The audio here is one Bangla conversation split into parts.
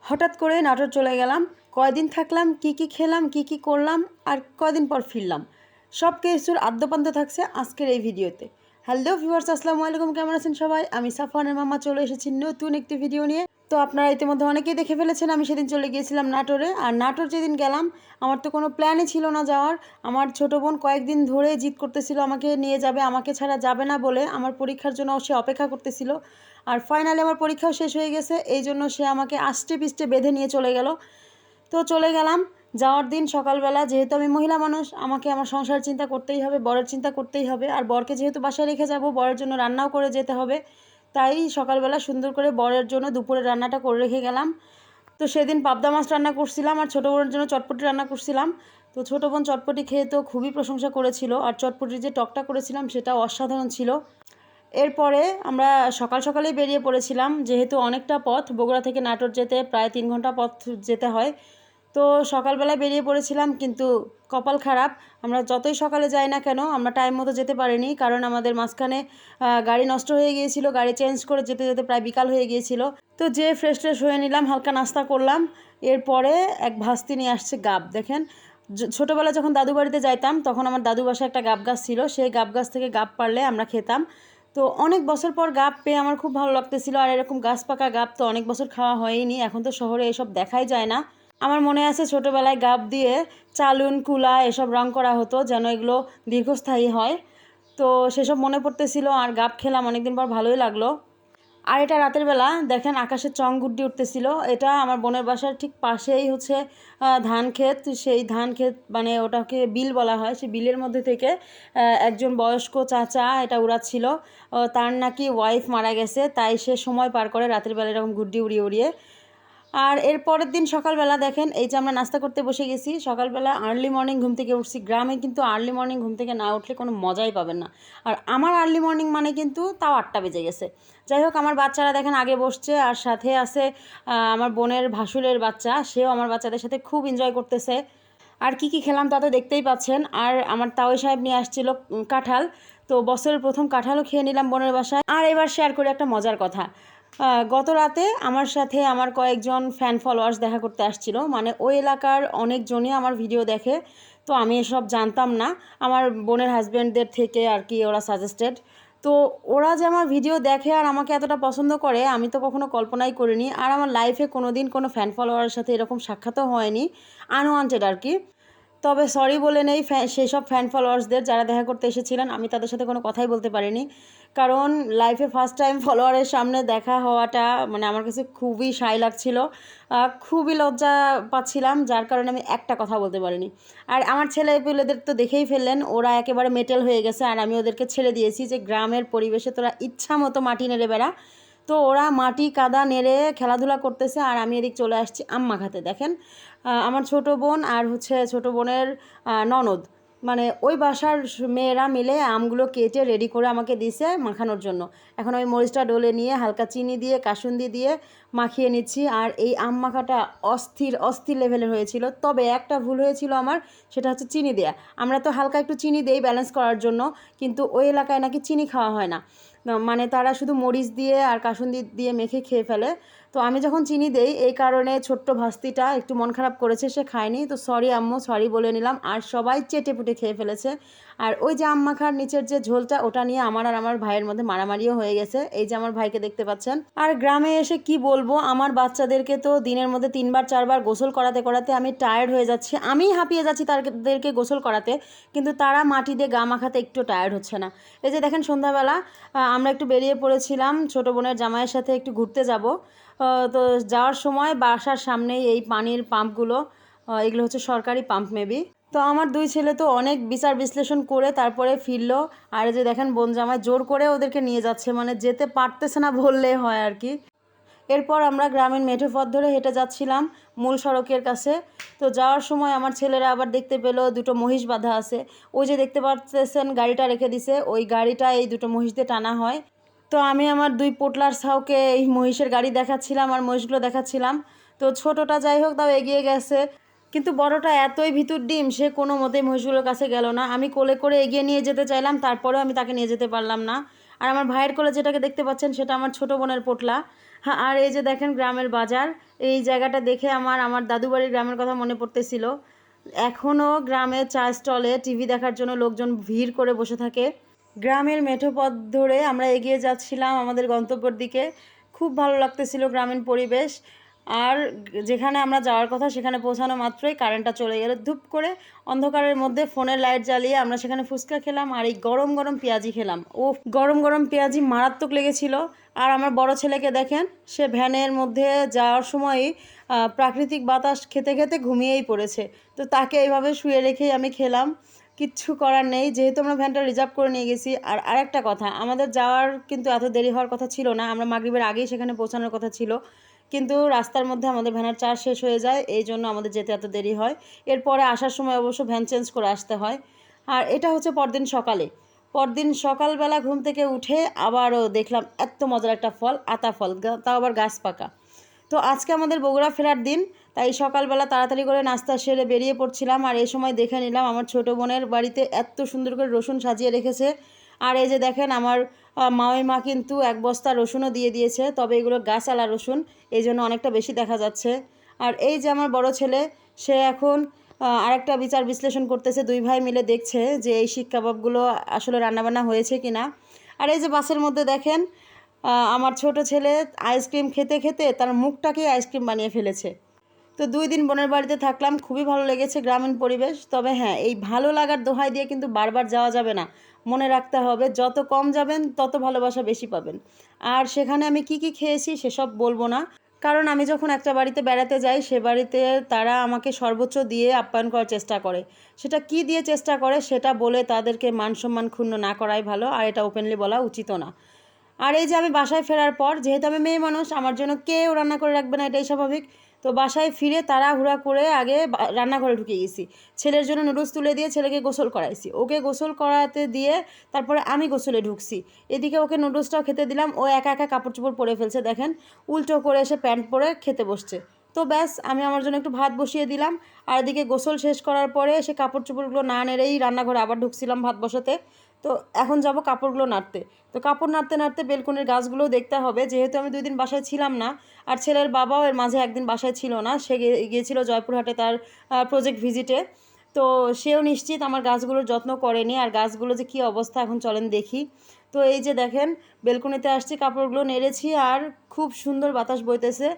হঠাৎ করে নাটোর চলে গেলাম। কয়দিন থাকলাম, কি কি খেলাম, কি কি করলাম আর কয়দিন পর ফিরলাম, সব কিছুর আদ্যপান্ত থাকছে আজকের এই ভিডিওতে। হ্যালো ভিউয়ার্স, আসসালামু আলাইকুম, কেমন আছেন সবাই? আমি সাফওয়ানের মামা চলে এসেছি নতুন একটি ভিডিও নিয়ে। তো আপনারা ইতিমধ্যে অনেকেই দেখে ফেলেছেন, আমি সেদিন চলে গিয়েছিলাম নাটোরে। আর নাটোর যেদিন গেলাম, আমার তো কোনো প্ল্যানই ছিল না যাওয়ার। আমার ছোটো বোন কয়েকদিন ধরে জিদ করতেছিল আমাকে নিয়ে যাবে, আমাকে ছাড়া যাবে না বলে। আমার পরীক্ষার জন্য সে অপেক্ষা করতেছিল। আর ফাইনালি আমার পরীক্ষাও শেষ হয়ে গেছে, এই জন্য সে আমাকে আষ্টে পিষ্টে বেঁধে নিয়ে চলে গেল। তো চলে গেলাম। যাওয়ার দিন সকালবেলা, যেহেতু আমি মহিলা মানুষ, আমাকে আমার সংসার চিন্তা করতেই হবে, বরের চিন্তা করতেই হবে। আর বরকে যেহেতু বাসায় রেখে যাব, বরের জন্য রান্নাও করে যেতে হবে। তাই সকালবেলা সুন্দর করে বরের জন্য দুপুরের রান্নাটা করে রেখে গেলাম। তো সেদিন পাবদা মাছ রান্না করছিলাম আর ছোটো বোনের জন্য চটপটি রান্না করছিলাম। তো ছোটো বোন চটপটি খেয়ে তো খুবই প্রশংসা করেছিল, আর চটপটির যে টকটা করেছিলাম সেটাও অসাধারণ ছিল। এরপরে আমরা সকাল সকালেই বেরিয়ে পড়েছিলাম, যেহেতু অনেকটা পথ, বগুড়া থেকে নাটোর যেতে প্রায় 3 ঘন্টা পথ যেতে হয়। তো সকালবেলায় বেরিয়ে পড়েছিলাম, কিন্তু কপাল খারাপ, আমরা যতই সকালে যাই না কেন আমরা টাইম মতো যেতে পারিনি, কারণ আমাদের মাঝখানে গাড়ি নষ্ট হয়ে গিয়েছিল। গাড়ি চেঞ্জ করে যেতে যেতে প্রায় বিকাল হয়ে গিয়েছিল। তো যে ফ্রেশ ট্রেশ হয়ে নিলাম, হালকা নাস্তা করলাম। এরপরে এক ভাস্তি নিয়ে আসছে গাব। দেখেন, ছোটোবেলা যখন দাদু বাড়িতে যাইতাম, তখন আমার দাদু বাসায় একটা গাব গাছ ছিল, সেই গাব গাছ থেকে গাব পারলে আমরা খেতাম। তো অনেক বছর পর গাব পেয়ে আমার খুব ভালো লাগতেছিল। আর এরকম গাছ পাকা গাব তো অনেক বছর খাওয়া হয়নি, এখন তো শহরে এসব দেখাই যায় না। আমার মনে আছে ছোটোবেলায় গাব দিয়ে চালুন কুলা এসব রং করা হতো, যেন এগুলো দীর্ঘস্থায়ী হয়। তো সেসব মনে পড়তেছিল, আর গাব খেলাম অনেকদিন পর, ভালোই লাগলো। আর এটা রাতের বেলা দেখেন আকাশে চং গুড্ডি উঠতেছিল। এটা আমার বোনের বাসার ঠিক পাশেই হচ্ছে ধান ক্ষেত। সেই ধান ক্ষেত মানে ওটাকে বিল বলা হয়, সেই বিলের মধ্যে থেকে একজন বয়স্ক চাচা এটা উড়াচ্ছিল। তার নাকি ওয়াইফ মারা গেছে, তাই সে সময় পার করে রাতের বেলা এরকম গুড্ডি উড়িয়ে উড়িয়ে। আর এর পরের দিন সকালবেলা দেখেন, এই যে আমরা নাস্তা করতে বসে গেছি, সকালবেলা আর্লি মর্নিং ঘুম থেকে উঠছি। গ্রামে কিন্তু আর্লি মর্নিং ঘুম থেকে না উঠলে কোনো মজাই পাবেন না। আর আমার আর্লি মর্নিং মানে কিন্তু তাও 8টা বেজে গেছে। যাই হোক, আমার বাচ্চারা দেখেন আগে বসছে, আর সাথে আছে আমার বোনের ভাসুরের বাচ্চা, সেও আমার বাচ্চাদের সাথে খুব এনজয় করতেছে। আর কি কি খেলাম তা তো দেখতেই পাচ্ছেন। আর আমার তাওই সাহেব নিয়ে আসছিল কাঁঠাল। তো বছরের প্রথম কাঁঠালও খেয়ে নিলাম বোনের বাসায়। আর এবার শেয়ার করি একটা মজার কথা। গত রাতে আমার সাথে আমার কয়েকজন ফ্যান ফলোয়ার্স দেখা করতে আসছিল, মানে ওই এলাকার অনেকজনই আমার ভিডিও দেখে। তো আমি এসব জানতাম না, আমার বোনের হাজব্যান্ডদের থেকে আর কি ওরা সাজেস্টেড। তো ওরা যে আমার ভিডিও দেখে আর আমাকে এতটা পছন্দ করে, আমি তো কখনো কল্পনাই করিনি। আর আমার লাইফে কোনো দিন কোনো ফ্যান ফলোয়ারের সাথে এরকম সাক্ষাৎও হয়নি, আনওয়ান্টেড আর কি। তবে সরি বলে নেই সেই সব ফ্যান ফলোয়ার্সদের যারা দেখা করতে এসেছিলেন, আমি তাদের সাথে কোনো কথাই বলতে পারিনি। কারণ লাইফে ফার্স্ট টাইম ফলোয়ারের সামনে দেখা হওয়াটা মানে আমার কাছে খুবই শাই লাগছিল, খুবই লজ্জা পাচ্ছিলাম, যার কারণে আমি একটা কথা বলতে পারিনি। আর আমার ছেলেপিলেদের তো দেখেই ফেললেন, ওরা একেবারে মেটেল হয়ে গেছে। আর আমি ওদেরকে ছেড়ে দিয়েছি যে গ্রামের পরিবেশে তোরা ইচ্ছা মতো মাটি নেড়ে বেড়া। তো ওরা মাটি কাদা নেড়ে খেলাধুলা করতেছে, আর আমি এদিক চলে আসছি আম মাখাতে। দেখেন, আমার ছোটো বোন আর হচ্ছে ছোটো বোনের ননদ, মানে ওই বাসার মেয়েরা মিলে আমগুলো কেটে রেডি করে আমাকে দিছে মাখানোর জন্য। এখন আমি মরিচটা ডলে নিয়ে হালকা চিনি দিয়ে কাসুন্দি দিয়ে মাখিয়ে নিচ্ছি। আর এই আম মাখাটা অস্থির অস্থির লেভেলের হয়েছিল। তবে একটা ভুল হয়েছিল আমার, সেটা হচ্ছে চিনি দেয়া। আমরা তো হালকা একটু চিনি দেই ব্যালেন্স করার জন্য, কিন্তু ওই এলাকায় নাকি চিনি খাওয়া হয় না, মানে তারা শুধু মরিচ দিয়ে আর কাসুন্দি দিয়ে মেখে খেয়ে ফেলে। তো আমি যখন চিনি দেই, এই কারণে ছোট্ট ভাস্তিটা একটু মন খারাপ করেছে, সে খায়নি। তো সরি আম্মু, সরি বলে নিলাম। আর সবাই চেটে পুটে খেয়ে ফেলেছে। আর ওই যে আম মাখার নিচের যে ঝোলটা, ওটা নিয়ে আমার আর আমার ভাইয়ের মধ্যে মারামারিও হয়ে গেছে। এই যে আমার ভাইকে দেখতে পাচ্ছেন। আর গ্রামে এসে কি বলবো, আমার বাচ্চাদেরকে তো দিনের মধ্যে 3বার 4বার গোসল করাতে করাতে আমি টায়ার্ড হয়ে যাচ্ছি, আমি হাঁপিয়ে যাচ্ছি তাদেরকে গোসল করাতে, কিন্তু তারা মাটি দিয়ে গা মাখাতে একটু টায়ার্ড হচ্ছে না। এই যে দেখেন, সন্ধ্যাবেলা আমরা একটু বেরিয়ে পড়েছিলাম ছোটো বোনের জামাইয়ের সাথে একটু ঘুরতে যাব। তো যাওয়ার সময় বাসার সামনেই এই পানির পাম্পগুলো, এগুলো হচ্ছে সরকারি পাম্প মেবি। তো আমার 2 ছেলে তো অনেক বিচার বিশ্লেষণ করে তারপরে ফিরলো। আর যে দেখেন বোন জামাই জোর করে ওদেরকে নিয়ে যাচ্ছে, মানে যেতে পারতেছে না বললে হয় আর কি। এরপর আমরা গ্রামীণ মেঠো পথ ধরে হেঁটে যাচ্ছিলাম মূল সড়কের কাছে। তো যাওয়ার সময় আমার ছেলেরা আবার দেখতে পেলো 2টো মহিষ বাঁধা আছে। ওই যে দেখতে পাচ্ছেন গাড়িটা রেখে দিছে, ওই গাড়িটা এই 2টো মহিষ দিয়ে টানা হয়। তো আমি আমার 2 পোটলার ছাউকে এই মহিষের গাড়ি দেখাচ্ছিলাম আর মহিষগুলো দেখাচ্ছিলাম। তো ছোটোটা যাই হোক তাও এগিয়ে গেছে, কিন্তু বড়টা এতই ভিতর ডিম, সে কোনো মতেই মহিষগুলোর কাছে গেল না। আমি কোলে করে এগিয়ে নিয়ে যেতে চাইলাম, তারপরেও আমি তাকে নিয়ে যেতে পারলাম না। আর আমার ভাইয়ের কোলে যেটাকে দেখতে পাচ্ছেন, সেটা আমার ছোটো বোনের পোটলা। হ্যাঁ, আর এই যে দেখেন গ্রামের বাজার, এই জায়গাটা দেখে আমার দাদু বাড়ির গ্রামের কথা মনে পড়তেছিল। এখনও গ্রামের চা স্টলে টিভি দেখার জন্য লোকজন ভিড় করে বসে থাকে। গ্রামের মেঠো পথ ধরে আমরা এগিয়ে যাচ্ছিলাম আমাদের গন্তব্যের দিকে। খুব ভালো লাগতেছিল গ্রামীণ পরিবেশ। আর যেখানে আমরা যাওয়ার কথা সেখানে পৌঁছানো মাত্রই কারেন্টটা চলে গেল ধুপ করে। অন্ধকারের মধ্যে ফোনের লাইট জ্বালিয়ে আমরা সেখানে ফুচকা খেলাম আর এই গরম গরম পেঁয়াজি খেলাম। ও গরম গরম পেঁয়াজি মারাত্মক লেগেছিল। আর আমার বড় ছেলেকে দেখেন, সে ভ্যানের মধ্যে যাওয়ার সময়ই প্রাকৃতিক বাতাস খেতে খেতে ঘুমিয়েই পড়েছে। তো তাকে এইভাবে শুয়ে রেখেই আমি খেলাম। কিচ্ছু করার নেই, যেহেতু আমরা ভ্যানটা রিজার্ভ করে নিয়ে গেছি। আর আরেকটা কথা, আমাদের যাওয়ার কিন্তু এত দেরি হওয়ার কথা ছিল না, আমরা মাগরিবের আগেই সেখানে পৌঁছানোর কথা ছিল। কিন্তু রাস্তার মধ্যে আমাদের ভ্যানের চার্জ শেষ হয়ে যায়, এই জন্য আমাদের যেতে এত দেরি হয়। এরপরে আসার সময় অবশ্য ভ্যান চেঞ্জ করে আসতে হয়। আর এটা হচ্ছে পরদিন সকালে। পরদিন সকালবেলা ঘুম থেকে উঠে আবারও দেখলাম এত মজার একটা ফল, আতা ফল, তাও আবার গাছ পাকা। তো আজকে আমাদের বগুড়া ফেরার দিন, তাই সকালবেলা তাড়াতাড়ি করে নাস্তা সেরে বেরিয়ে পড়ছিলাম। আর এই সময় দেখে নিলাম আমার ছোটো বোনের বাড়িতে এত সুন্দর করে রসুন সাজিয়ে রেখেছে। আর এই যে দেখেন আমার মাওই মা কিন্তু 1 বস্তা রসুনও দিয়ে দিয়েছে, তবে এগুলো গাছালা রসুন, এই জন্য অনেকটা বেশি দেখা যাচ্ছে। আর এই যে আমার বড় ছেলে, সে এখন আরেকটা বিচার বিশ্লেষণ করতেছে। 2 ভাই মিলে দেখছে যে এই শিক কাবাবগুলো আসলে রান্নাবান্না হয়েছে কি না। আর এই যে বাসের মধ্যে দেখেন আমার ছোট ছেলে আইসক্রিম খেতে খেতে তার মুখটাকেই আইসক্রিম বানিয়ে ফেলেছে। তো 2 দিন বোনের বাড়িতে থাকলাম, খুবই ভালো লেগেছে গ্রামীণ পরিবেশ। তবে হ্যাঁ, এই ভালো লাগার দোহাই দিয়ে কিন্তু বারবার যাওয়া যাবে না। মনে রাখতে হবে যত কম যাবেন তত ভালোবাসা বেশি পাবেন। আর সেখানে আমি কি কি খেয়েছি সেসব বলবো না, কারণ আমি যখন একটা বাড়িতে বেড়াতে যাই সে বাড়িতে তারা আমাকে সর্বোচ্চ দিয়ে আপ্যায়ন করার চেষ্টা করে। সেটা কি দিয়ে চেষ্টা করে সেটা বলে তাদেরকে মান সম্মান ক্ষুণ্ণ না করাই ভালো, আর এটা ওপেনলি বলা উচিতও না। আর এই যে আমি বাসায় ফেরার পর, যেহেতু আমি মেয়ে মানুষ, আমার জন্য কেউ রান্না করে রাখবে না, এটাই স্বাভাবিক। তো বাসায় ফিরে তাড়াহুড়া করে আগে রান্নাঘরে ঢুকে গেছি। ছেলের জন্য নুডলস তুলে দিয়ে ছেলেকে গোসল করাইছি, ওকে গোসল করাতে দিয়ে তারপরে আমি গোসলে ঢুকছি। এদিকে ওকে নুডলসটাও খেতে দিলাম, ও একা একা কাপড় চোপড় পরে ফেলছে দেখেন, উল্টো করে এসে প্যান্ট পরে খেতে বসছে। তো ব্যাস, আমি আমার জন্য একটু ভাত বসিয়ে দিলাম। আর এদিকে গোসল শেষ করার পরে সে কাপড় চোপড়গুলো না নেড়েই রান্নাঘরে আবার ঢুকছিলাম ভাত বসাতে। তো এখন যাব কাপড়গুলো নাড়তে। তো কাপড় নাড়তে নাড়তে বেলকনির গাছগুলোও দেখতে হবে, যেহেতু আমি 2 দিন বাসায় ছিলাম না। আর ছেলের বাবাও এর মাঝে একদিন বাসায় ছিল না, সে গিয়েছিল জয়পুরহাটে তার প্রজেক্ট ভিজিটে। তো সেও নিশ্চিত আমার গাছগুলোর যত্ন করেনি। আর গাছগুলো যে কী অবস্থা এখন চলেন দেখি। তো এই যে দেখেন বেলকনিতে আসছি, কাপড়গুলো নেড়েছি আর খুব সুন্দর বাতাস বইতেছে।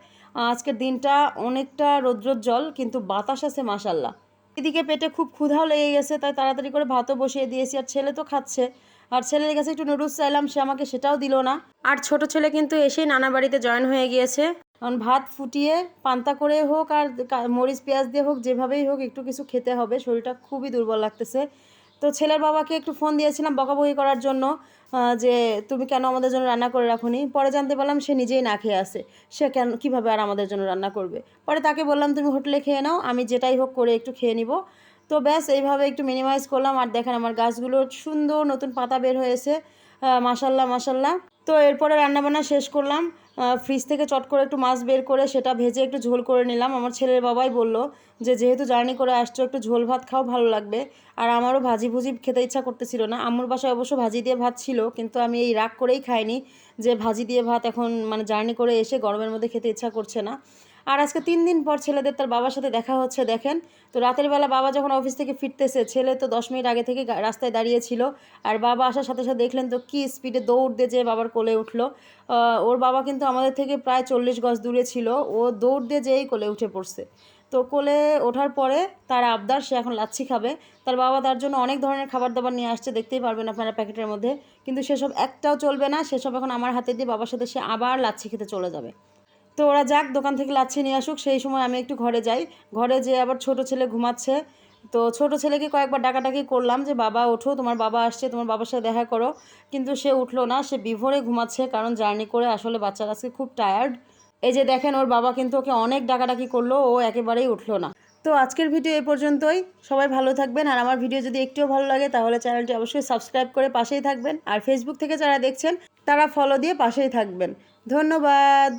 আজকের দিনটা অনেকটা রৌদ্রোজ্জ্বল, কিন্তু বাতাস আছে মাশাল্লাহ। এদিকে পেটে খুব ক্ষুধাও লেগে গেছে, তাই তাড়াতাড়ি করে ভাতও বসিয়ে দিয়েছি। আর ছেলে তো খাচ্ছে, আর ছেলের কাছে একটু নুডলস চাইলাম, সে আমাকে সেটাও দিল না। আর ছোট ছেলে কিন্তু এসেই নানা বাড়িতে জয়েন হয়ে গিয়েছে। কারণ ভাত ফুটিয়ে পান্তা করে হোক আর মরিচ পেঁয়াজ দিয়ে হোক, যেভাবেই হোক একটু কিছু খেতে হবে, শরীরটা খুবই দুর্বল লাগতেছে। তো ছেলের বাবাকে একটু ফোন দিয়েছিলাম বকাবকি করার জন্য, যে তুমি কেন আমাদের জন্য রান্না করে রাখোনি। পরে জানতে পারলাম সে নিজেই না খেয়ে আসে, সে কেন কীভাবে আর আমাদের জন্য রান্না করবে। পরে তাকে বললাম তুমি হোটেলে খেয়ে নাও, আমি যেটাই হোক করে একটু খেয়ে নিব। তো ব্যাস এইভাবে একটু মিনিমাইজ করলাম। আর দেখেন আমার গাছগুলোর সুন্দর নতুন পাতা বের হয়েছে, মাশাল্লাহ মাশাল্লাহ। তো এরপরে রান্নাবান্না শেষ করলাম। ফ্রিজ থেকে চট করে একটু মাছ বের করে সেটা ভেজে একটু ঝোল করে নিলাম। আমার ছেলের বাবাই বলল যে যেহেতু জার্নি করে আসছো একটু ঝোল ভাত খাও, ভালো লাগবে। আর আমারও ভাজি ভুজি খেতে ইচ্ছা করতেছিল না। আম্মুর বাসায় অবশ্য ভাজি দিয়ে ভাত ছিল, কিন্তু আমি এই রাগ করেই খাইনি যে ভাজি দিয়ে ভাত এখন মানে জার্নি করে এসে গরমের মধ্যে খেতে ইচ্ছা করছে না। আর আজকে 3 দিন পর ছেলেদের তার বাবার সাথে দেখা হচ্ছে দেখেন। তো রাতের বেলা বাবা যখন অফিস থেকে ফিরতেছে, ছেলে তো 10 মিনিট আগে থেকে রাস্তায় দাঁড়িয়েছিল। আর বাবা আসার সাথে সাথে দেখলেন তো কি স্পিডে দৌড় দিয়ে যেয়ে বাবার কোলে উঠলো। ওর বাবা কিন্তু আমাদের থেকে প্রায় 40 গজ দূরে ছিল, ও দৌড় দিয়ে যেয়েই কোলে উঠে পড়ছে। তো কোলে ওঠার পরে তার আবদার, সে এখন লাচ্ছি খাবে। তার বাবা তার জন্য অনেক ধরনের খাবার দাবার নিয়ে আসছে, দেখতেই পারবেন আপনারা প্যাকেটের মধ্যে। কিন্তু সেসব একটাও চলবে না, সেসব এখন আমার হাতে দিয়ে বাবার সাথে সে আবার লাচ্ছি খেতে চলে যাবে। তো ওরা যাক, দোকান থেকে লাচ্ছি নিয়ে আসুক, সেই সময় আমি একটু ঘরে যাই। ঘরে যেয়ে আবার ছোট ছেলে ঘুমাচ্ছে। তো ছোট ছেলেকে কয়েকবার ডাকাডাকি করলাম যে বাবা ওঠো, তোমার বাবা আসছে, তোমার বাবার সাথে দেখা করো। কিন্তু সে উঠলো না, সে বিভোরে ঘুমাচ্ছে, কারণ জার্নি করে আসলে বাচ্চারা আজকে খুব টায়ার্ড। এই যে দেখেন ওর বাবা কিন্তু ওকে অনেক ডাকাডাকি করলো, ও একেবারেই উঠলো না। তো আজকের ভিডিও এই পর্যন্তই। সবাই ভালো থাকবেন। আর আমার ভিডিও যদি একটুও ভালো লাগে তাহলে চ্যানেলটি অবশ্যই সাবস্ক্রাইব করে পাশেই থাকবেন। আর ফেসবুক থেকে যারা দেখছেন তারা ফলো দিয়ে পাশেই থাকবেন। ধন্যবাদ।